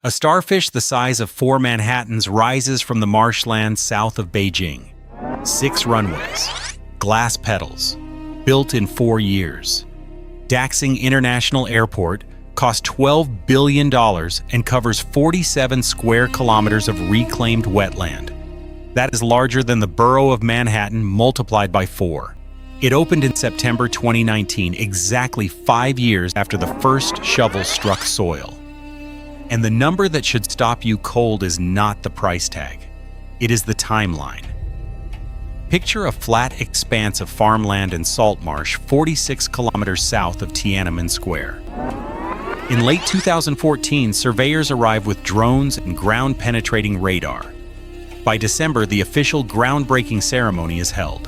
A starfish the size of 4 Manhattans rises from the marshland south of Beijing. 6 runways, glass petals, built in 4 years. Daxing International Airport cost $12 billion and covers 47 square kilometers of reclaimed wetland. That is larger than the borough of Manhattan multiplied by 4. It opened in September 2019, exactly 5 years after the first shovel struck soil. And the number that should stop you cold is not the price tag. It is the timeline. Picture a flat expanse of farmland and salt marsh 46 kilometers south of Tiananmen Square. In late 2014, surveyors arrived with drones and ground-penetrating radar. By December, the official groundbreaking ceremony is held.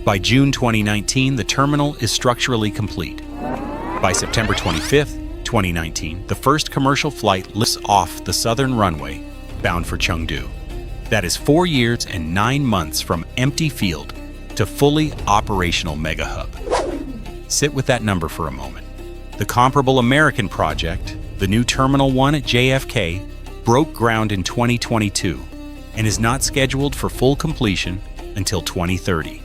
By June 2019, the terminal is structurally complete. By September 25th, 2019, the first commercial flight lifts off the southern runway, bound for Chengdu. That is 4 years and 9 months from empty field to fully operational mega hub. Sit with that number for a moment. The comparable American project, the new Terminal 1 at JFK, broke ground in 2022 and is not scheduled for full completion until 2030.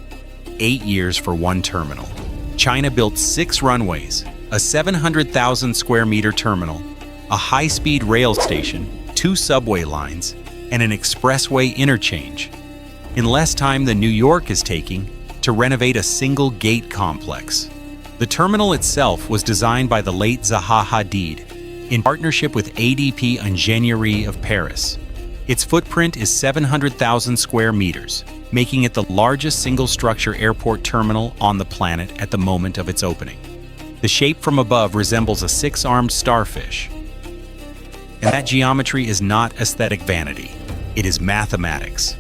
8 years for one terminal. China built 6 runways, a 700,000 square meter terminal, a high-speed rail station, 2 subway lines, and an expressway interchange, in less time than New York is taking to renovate a single gate complex. The terminal itself was designed by the late Zaha Hadid in partnership with ADP Ingénierie of Paris. Its footprint is 700,000 square meters, making it the largest single-structure airport terminal on the planet at the moment of its opening. The shape from above resembles a 6-armed starfish. And that geometry is not aesthetic vanity. It is mathematics.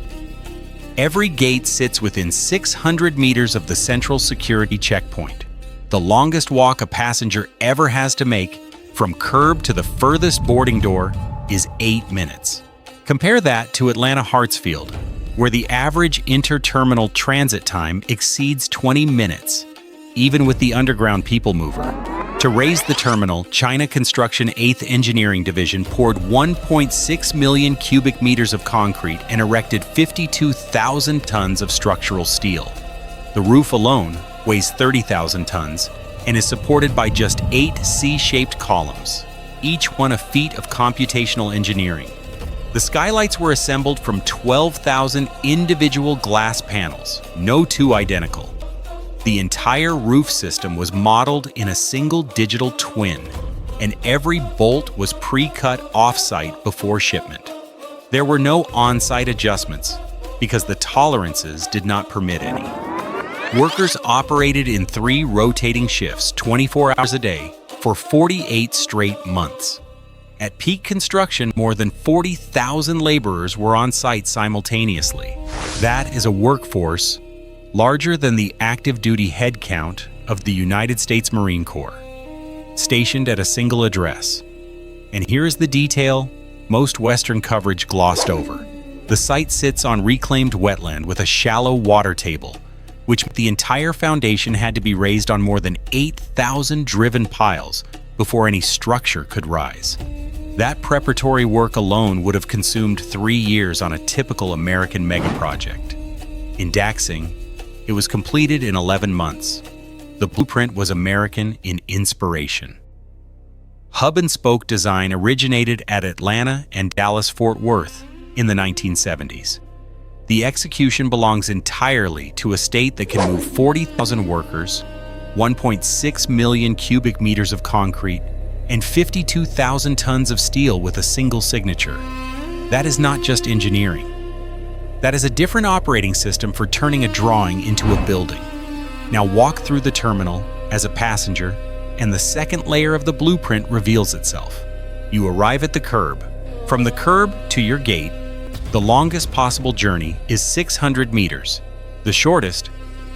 Every gate sits within 600 meters of the central security checkpoint. The longest walk a passenger ever has to make from curb to the furthest boarding door is 8 minutes. Compare that to Atlanta Hartsfield, where the average inter-terminal transit time exceeds 20 minutes. Even with the underground people mover. To raise the terminal, China Construction 8th Engineering Division poured 1.6 million cubic meters of concrete and erected 52,000 tons of structural steel. The roof alone weighs 30,000 tons and is supported by just 8 C-shaped columns, each one a feat of computational engineering. The skylights were assembled from 12,000 individual glass panels, no 2 identical. The entire roof system was modeled in a single digital twin, and every bolt was pre-cut off-site before shipment. There were no on-site adjustments because the tolerances did not permit any. Workers operated in 3 rotating shifts, 24 hours a day, for 48 straight months. At peak construction, more than 40,000 laborers were on site simultaneously. That is a workforce larger than the active duty head count of the United States Marine Corps, stationed at a single address. And here is the detail most Western coverage glossed over. The site sits on reclaimed wetland with a shallow water table, which the entire foundation had to be raised on more than 8,000 driven piles before any structure could rise. That preparatory work alone would have consumed 3 years on a typical American megaproject. In Daxing, it was completed in 11 months. The blueprint was American in inspiration. Hub-and-spoke design originated at Atlanta and Dallas-Fort Worth in the 1970s. The execution belongs entirely to a state that can move 40,000 workers, 1.6 million cubic meters of concrete, and 52,000 tons of steel with a single signature. That is not just engineering. That is a different operating system for turning a drawing into a building. Now walk through the terminal as a passenger, and the second layer of the blueprint reveals itself. You arrive at the curb. From the curb to your gate, the longest possible journey is 600 meters. The shortest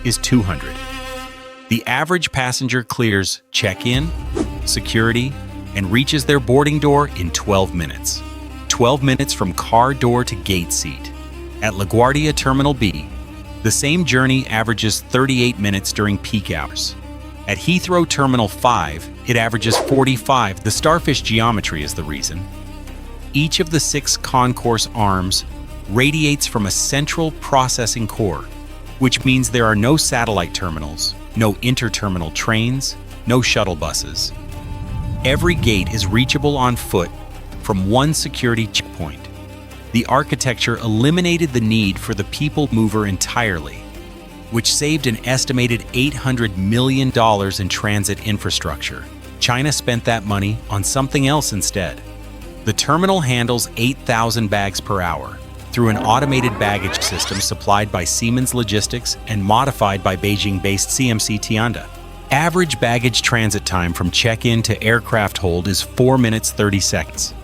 is 200. The average passenger clears check-in, security, and reaches their boarding door in 12 minutes. 12 minutes from car door to gate seat. At LaGuardia Terminal B, the same journey averages 38 minutes during peak hours. At Heathrow Terminal 5, it averages 45. The starfish geometry is the reason. Each of the 6 concourse arms radiates from a central processing core, which means there are no satellite terminals, no inter-terminal trains, no shuttle buses. Every gate is reachable on foot from one security checkpoint. The architecture eliminated the need for the people mover entirely, which saved an estimated $800 million in transit infrastructure. China spent that money on something else instead. The terminal handles 8,000 bags per hour through an automated baggage system supplied by Siemens Logistics and modified by Beijing-based CMC Tianda. Average baggage transit time from check-in to aircraft hold is 4 minutes 30 seconds.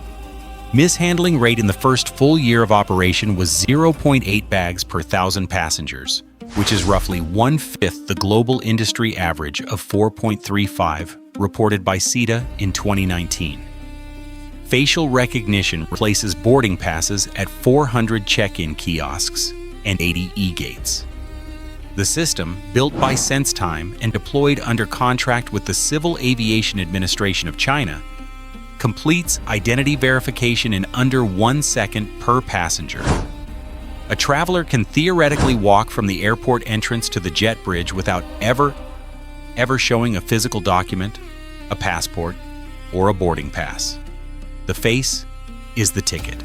Mishandling rate in the first full year of operation was 0.8 bags per 1,000 passengers, which is roughly 1/5 the global industry average of 4.35, reported by CETA in 2019. Facial recognition replaces boarding passes at 400 check-in kiosks and 80 e-gates. The system, built by SenseTime and deployed under contract with the Civil Aviation Administration of China, completes identity verification in under 1 second per passenger. A traveler can theoretically walk from the airport entrance to the jet bridge without ever showing a physical document, a passport, or a boarding pass. The face is the ticket.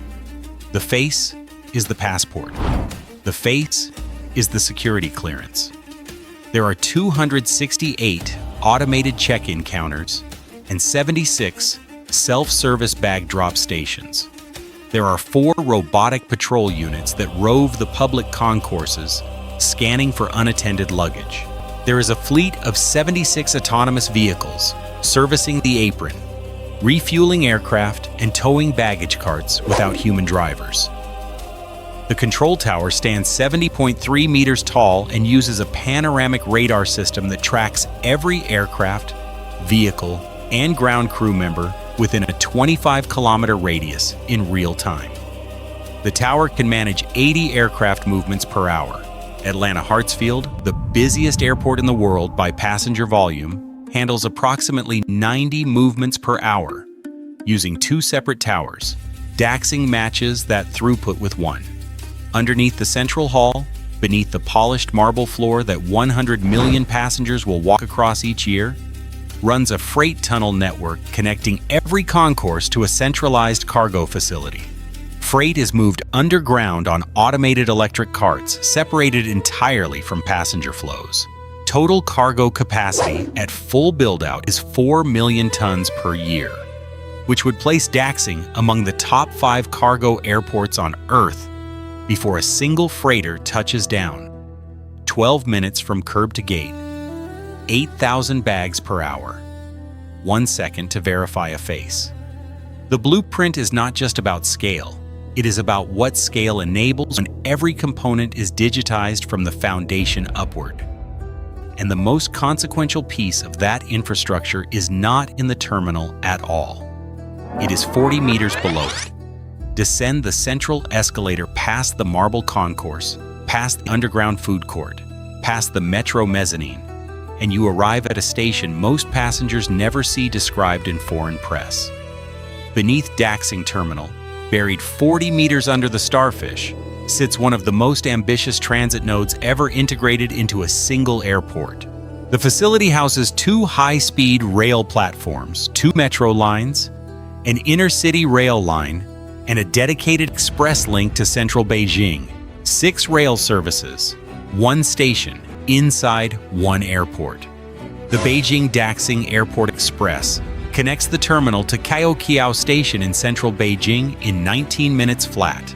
The face is the passport. The face is the security clearance. There are 268 automated check-in counters and 76 self-service bag drop stations. There are 4 robotic patrol units that rove the public concourses, scanning for unattended luggage. There is a fleet of 76 autonomous vehicles servicing the apron, refueling aircraft, and towing baggage carts without human drivers. The control tower stands 70.3 meters tall and uses a panoramic radar system that tracks every aircraft, vehicle, and ground crew member within a 25-kilometer radius in real time. The tower can manage 80 aircraft movements per hour. Atlanta Hartsfield, the busiest airport in the world by passenger volume, handles approximately 90 movements per hour. Using 2 separate towers, Daxing matches that throughput with 1. Underneath the central hall, beneath the polished marble floor that 100 million passengers will walk across each year, runs a freight tunnel network connecting every concourse to a centralized cargo facility. Freight is moved underground on automated electric carts, separated entirely from passenger flows. Total cargo capacity at full build-out is 4 million tons per year, which would place Daxing among the top 5 cargo airports on Earth before a single freighter touches down. 12 minutes from curb to gate, 8,000 bags per hour, 1 second to verify a face. The blueprint is not just about scale. It is about what scale enables when every component is digitized from the foundation upward. And the most consequential piece of that infrastructure is not in the terminal at all. It is 40 meters below it. Descend the central escalator past the marble concourse, past the underground food court, past the metro mezzanine, and you arrive at a station most passengers never see described in foreign press. Beneath Daxing Terminal, buried 40 meters under the Starfish, sits one of the most ambitious transit nodes ever integrated into a single airport. The facility houses 2 high-speed rail platforms, 2 metro lines, an inner-city rail line, and a dedicated express link to central Beijing, 6 rail services, 1 station, inside 1 airport. The Beijing Daxing Airport Express connects the terminal to Kaohsiung Station in central Beijing in 19 minutes flat.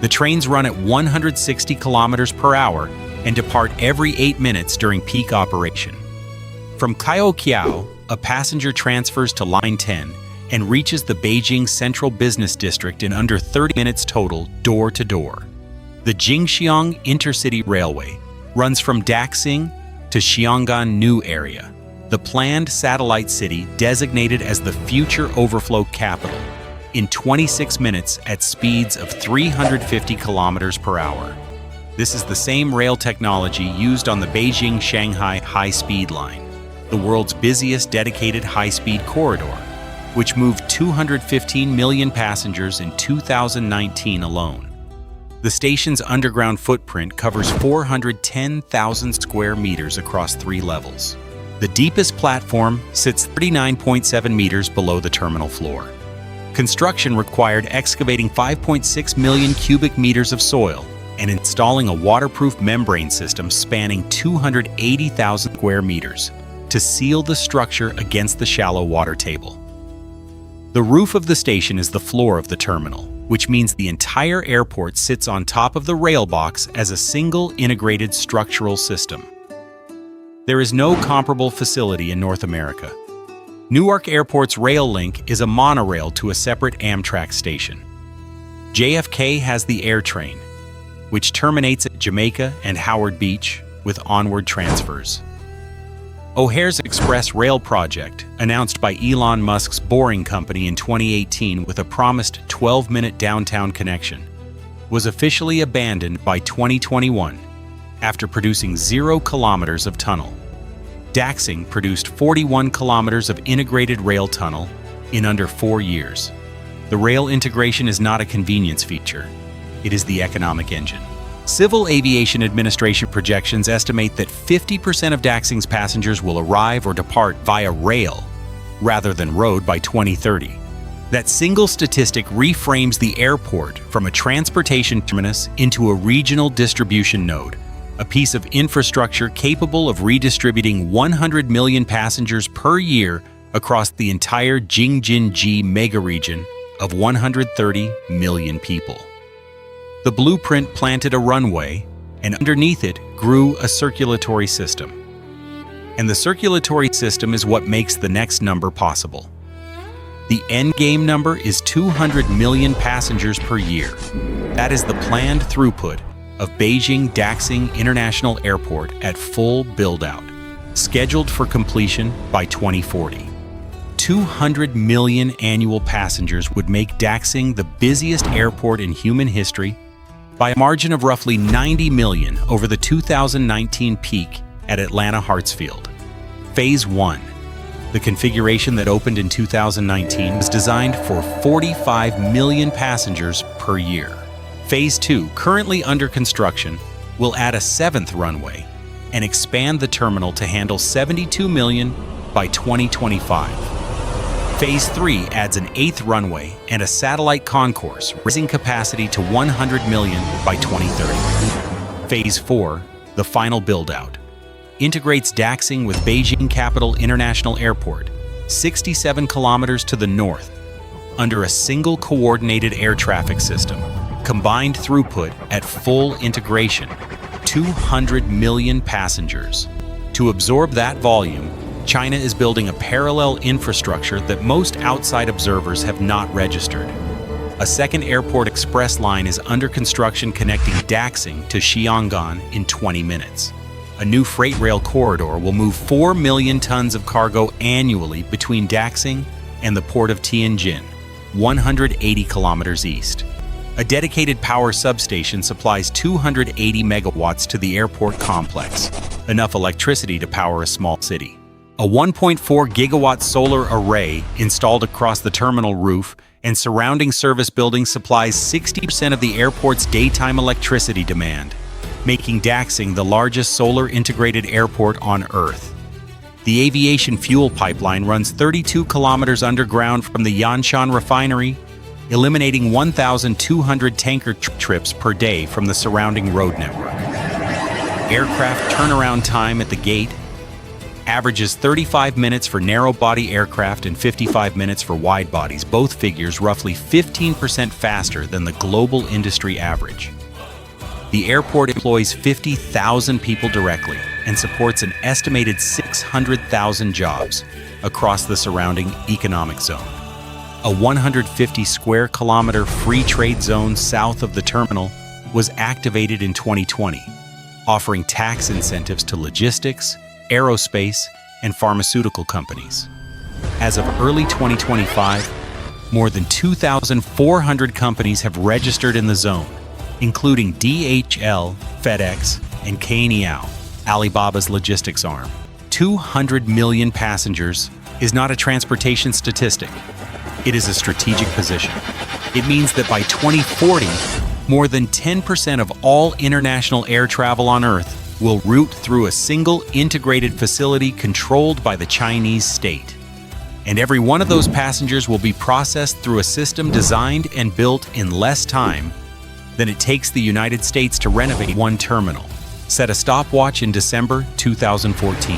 The trains run at 160 kilometers per hour and depart every 8 minutes during peak operation. From Kaohsiung, a passenger transfers to Line 10 and reaches the Beijing Central Business District in under 30 minutes total, door to door. The Jingxiang Intercity Railway runs from Daxing to Xiang'an New Area, the planned satellite city designated as the future overflow capital, in 26 minutes at speeds of 350 kilometers per hour. This is the same rail technology used on the Beijing-Shanghai high-speed line, the world's busiest dedicated high-speed corridor. which moved 215 million passengers in 2019 alone. The station's underground footprint covers 410,000 square meters across 3 levels. The deepest platform sits 39.7 meters below the terminal floor. Construction required excavating 5.6 million cubic meters of soil and installing a waterproof membrane system spanning 280,000 square meters to seal the structure against the shallow water table. The roof of the station is the floor of the terminal, which means the entire airport sits on top of the rail box as a single integrated structural system. There is no comparable facility in North America. Newark Airport's rail link is a monorail to a separate Amtrak station. JFK has the AirTrain, which terminates at Jamaica and Howard Beach with onward transfers. O'Hare's Express Rail project, announced by Elon Musk's Boring Company in 2018 with a promised 12-minute downtown connection, was officially abandoned by 2021 after producing 0 kilometers of tunnel. Daxing produced 41 kilometers of integrated rail tunnel in under 4 years. The rail integration is not a convenience feature, it is the economic engine. Civil Aviation Administration projections estimate that 50% of Daxing's passengers will arrive or depart via rail rather than road by 2030. That single statistic reframes the airport from a transportation terminus into a regional distribution node, a piece of infrastructure capable of redistributing 100 million passengers per year across the entire Jing-Jin-Ji megaregion of 130 million people. The blueprint planted a runway, and underneath it grew a circulatory system. And the circulatory system is what makes the next number possible. The endgame number is 200 million passengers per year. That is the planned throughput of Beijing Daxing International Airport at full build-out, scheduled for completion by 2040. 200 million annual passengers would make Daxing the busiest airport in human history by a margin of roughly 90 million over the 2019 peak at Atlanta Hartsfield. Phase 1, the configuration that opened in 2019, was designed for 45 million passengers per year. Phase 2, currently under construction, will add a 7th runway and expand the terminal to handle 72 million by 2025. Phase 3 adds an 8th runway and a satellite concourse, raising capacity to 100 million by 2030. Phase 4, the final build-out, integrates Daxing with Beijing Capital International Airport, 67 kilometers to the north, under a single coordinated air traffic system. Combined throughput at full integration, 200 million passengers. To absorb that volume, China is building a parallel infrastructure that most outside observers have not registered. A second airport express line is under construction connecting Daxing to Xiang'an in 20 minutes. A new freight rail corridor will move 4 million tons of cargo annually between Daxing and the port of Tianjin, 180 kilometers east. A dedicated power substation supplies 280 megawatts to the airport complex, enough electricity to power a small city. A 1.4 gigawatt solar array installed across the terminal roof and surrounding service buildings supplies 60% of the airport's daytime electricity demand, making Daxing the largest solar integrated airport on Earth. The aviation fuel pipeline runs 32 kilometers underground from the Yanshan refinery, eliminating 1,200 tanker trips per day from the surrounding road network. Aircraft turnaround time at the gate averages 35 minutes for narrow-body aircraft and 55 minutes for wide bodies, both figures roughly 15% faster than the global industry average. The airport employs 50,000 people directly and supports an estimated 600,000 jobs across the surrounding economic zone. A 150 square kilometer free trade zone south of the terminal was activated in 2020, offering tax incentives to logistics, aerospace, and pharmaceutical companies. As of early 2025, more than 2,400 companies have registered in the zone, including DHL, FedEx, and Cainiao, Alibaba's logistics arm. 200 million passengers is not a transportation statistic. It is a strategic position. It means that by 2040, more than 10% of all international air travel on Earth will route through a single integrated facility controlled by the Chinese state. And every one of those passengers will be processed through a system designed and built in less time than it takes the United States to renovate one terminal. Set a stopwatch in December 2014.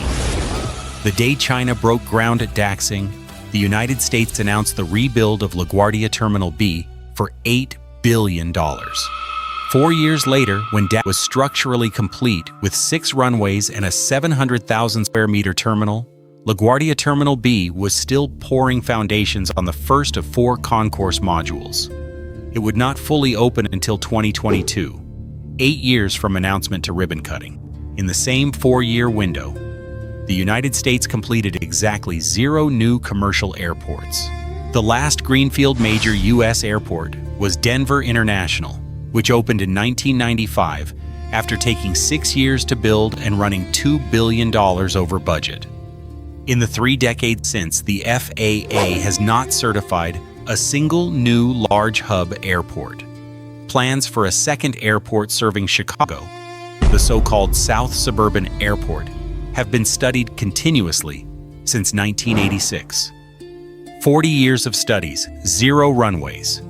The day China broke ground at Daxing, the United States announced the rebuild of LaGuardia Terminal B for $8 billion. 4 years later, when Daxing was structurally complete with 6 runways and a 700,000 square meter terminal, LaGuardia Terminal B was still pouring foundations on the first of 4 concourse modules. It would not fully open until 2022, 8 years from announcement to ribbon cutting. In the same 4-year window, the United States completed exactly 0 new commercial airports. The last greenfield major U.S. airport was Denver International, which opened in 1995 after taking 6 years to build and running $2 billion over budget. In the 3 decades since, the FAA has not certified a single new large hub airport. Plans for a second airport serving Chicago, the so-called South Suburban Airport, have been studied continuously since 1986. 40 years of studies, 0 runways.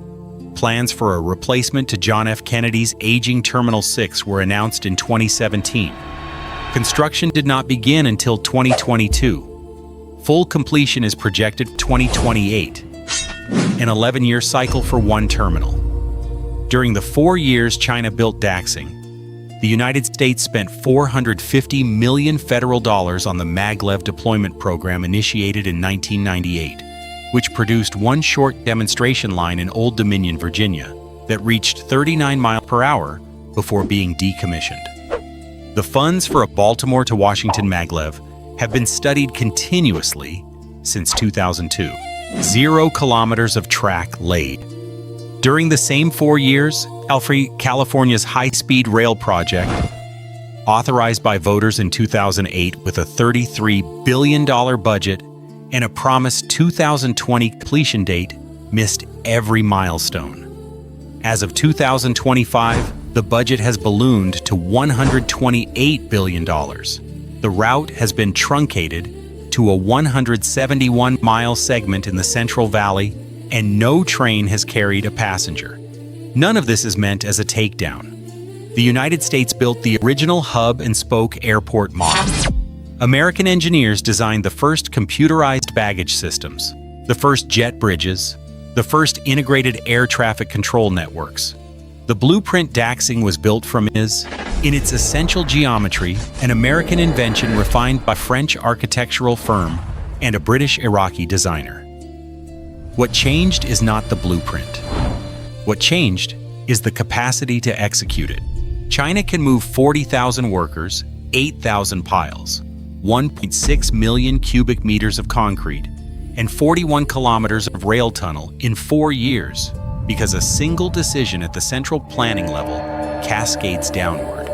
Plans for a replacement to John F. Kennedy's aging Terminal 6 were announced in 2017. Construction did not begin until 2022. Full completion is projected 2028, an 11-year cycle for one terminal. During the 4 years China built Daxing, the United States spent $450 million federal dollars on the Maglev deployment program initiated in 1998, which produced one short demonstration line in Old Dominion, Virginia, that reached 39 miles per hour before being decommissioned. The funds for a Baltimore to Washington Maglev have been studied continuously since 2002. 0 kilometers of track laid. During the same 4 years, California's high-speed rail project, authorized by voters in 2008 with a $33 billion budget and a promised 2020 completion date, missed every milestone. As of 2025, the budget has ballooned to $128 billion. The route has been truncated to a 171-mile segment in the Central Valley, and no train has carried a passenger. None of this is meant as a takedown. The United States built the original hub-and-spoke airport model. American engineers designed the first computerized baggage systems, the first jet bridges, the first integrated air traffic control networks. The blueprint Daxing was built from is, in its essential geometry, an American invention refined by a French architectural firm and a British-Iraqi designer. What changed is not the blueprint. What changed is the capacity to execute it. China can move 40,000 workers, 8,000 piles, 1.6 million cubic meters of concrete, and 41 kilometers of rail tunnel in 4 years because a single decision at the central planning level cascades downward,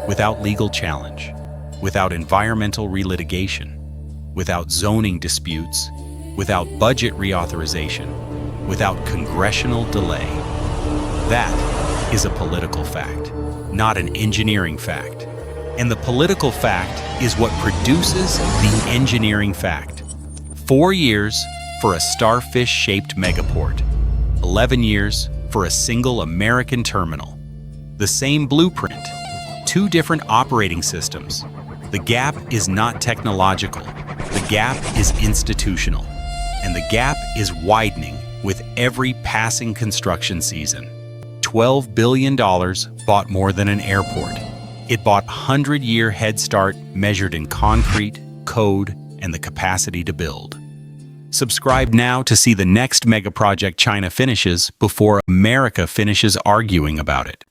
without legal challenge, without environmental relitigation, without zoning disputes, without budget reauthorization, without congressional delay. That is a political fact, not an engineering fact. And the political fact is what produces the engineering fact. 4 years for a starfish-shaped megaport. 11 years for a single American terminal. The same blueprint, 2 different operating systems. The gap is not technological. The gap is institutional. And the gap is widening with every passing construction season. $12 billion bought more than an airport. It bought a 100-year head start measured in concrete, code, and the capacity to build. Subscribe now to see the next mega project China finishes before America finishes arguing about it.